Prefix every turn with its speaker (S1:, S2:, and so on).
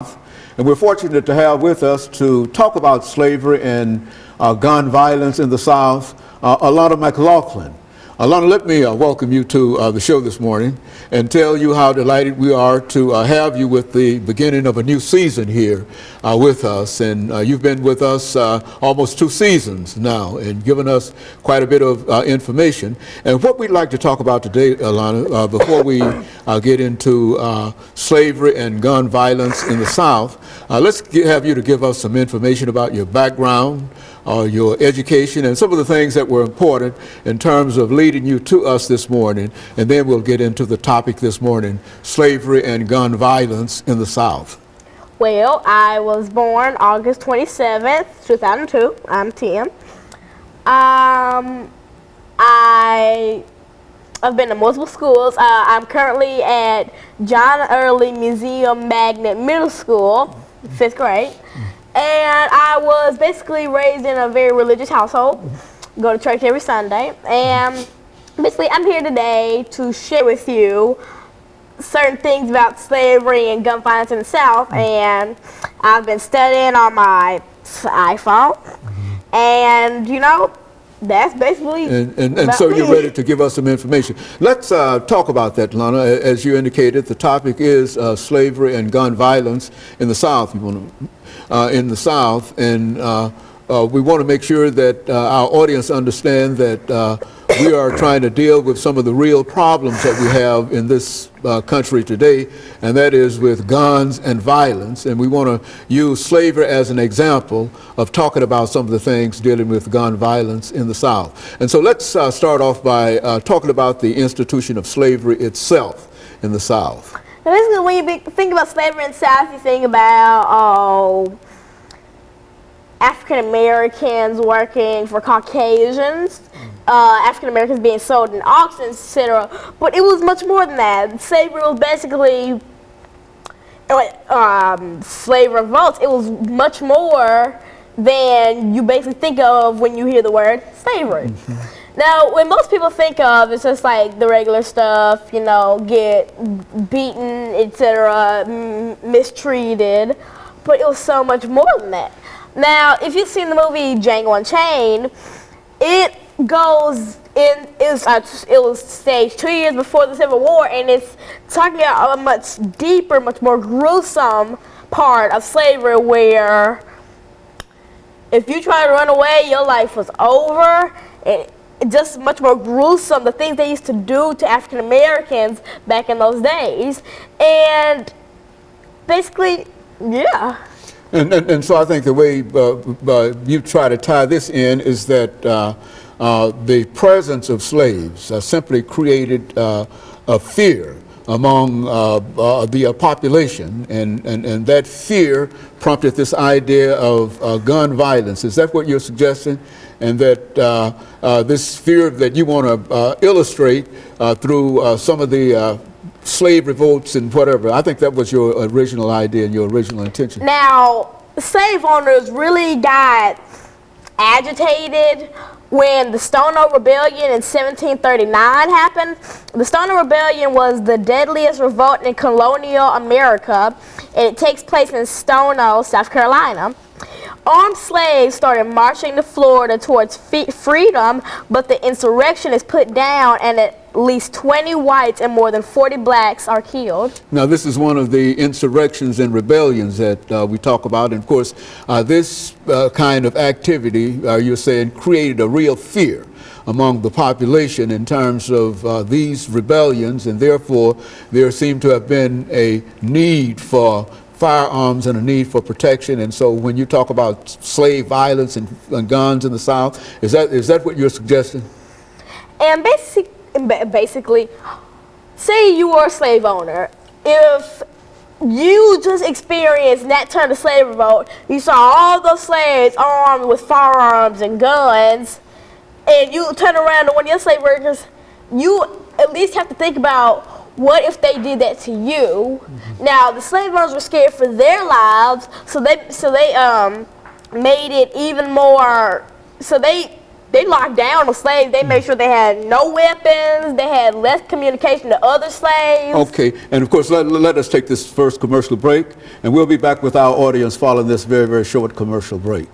S1: And we're fortunate to have with us to talk about slavery and gun violence in the South, Alana McLaughlin. Alana, let me welcome you to the show this morning and tell you how delighted we are to have you with the beginning of a new season here with us. And you've been with us almost 2 seasons now and given us quite a bit of information. And what we'd like to talk about today, Alana, before we get into slavery and gun violence in the South, let's have you to give us some information about your background, your education, and some of the things that were important in terms of leading you to us this morning, and then we'll get into the topic this morning, slavery and gun violence in the South.
S2: Well, I was born August 27th, 2002. I'm 10. I've been to multiple schools. I'm currently at John Early Museum Magnet Middle School, 5th grade. And I was basically raised in a very religious household, go to church every Sunday, and basically I'm here today to share with you certain things about slavery and gun violence in the South, and I've been studying on my iPhone, and you know, that's basically
S1: and so you're ready to give us some information. Let's talk about that, Lana. As you indicated, the topic is slavery and gun violence in the South. You want to in the South, and we want to make sure that our audience understand that we are trying to deal with some of the real problems that we have in this country today, and that is with guns and violence. And we want to use slavery as an example of talking about some of the things dealing with gun violence in the South. And so let's start off by talking about the institution of slavery itself in the South.
S2: Now, basically, when you think about slavery in the South, you think about African Americans working for Caucasians, African Americans being sold in auctions, etc. But it was much more than that. Slavery was basically slave revolts. It was much more than you basically think of when you hear the word slavery. Now, when most people think of, it's just like the regular stuff, you know, get beaten, etc., mistreated, but it was so much more than that. Now, if you've seen the movie Django Unchained, it was staged 2 years before the Civil War, and it's talking about a much deeper, much more gruesome part of slavery where if you try to run away, your life was over. Just much more gruesome, the things they used to do to African Americans back in those days. And basically, yeah.
S1: And so I think the way you try to tie this in is that the presence of slaves simply created a fear among the population, and that fear prompted this idea of gun violence. Is that what you're suggesting? And that this fear that you want to illustrate through some of the slave revolts and whatever, I think that was your original idea and your original intention.
S2: Now, slave owners really got agitated when the Stono Rebellion in 1739 happened. The Stono Rebellion was the deadliest revolt in colonial America, and it takes place in Stono, South Carolina. Armed slaves started marching to Florida towards freedom, but the insurrection is put down, and at least 20 whites and more than 40 blacks are killed.
S1: Now, this is one of the insurrections and rebellions that we talk about, and of course, this kind of activity, you're saying, created a real fear among the population in terms of these rebellions, and therefore there seemed to have been a need for firearms and a need for protection. And so when you talk about slave violence and guns in the South, is that what you're suggesting?
S2: And basically, say you were a slave owner. If you just experienced that turn of slave revolt, you saw all those slaves armed with firearms and guns, and you turn around to one of your slave workers, you at least have to think about, what if they did that to you? Now, the slave owners were scared for their lives, so they made it even more. So they they locked down the slaves. They made sure they had no weapons. They had less communication to other slaves.
S1: Okay, and of course, let us take this first commercial break, and we'll be back with our audience following this very, very short commercial break.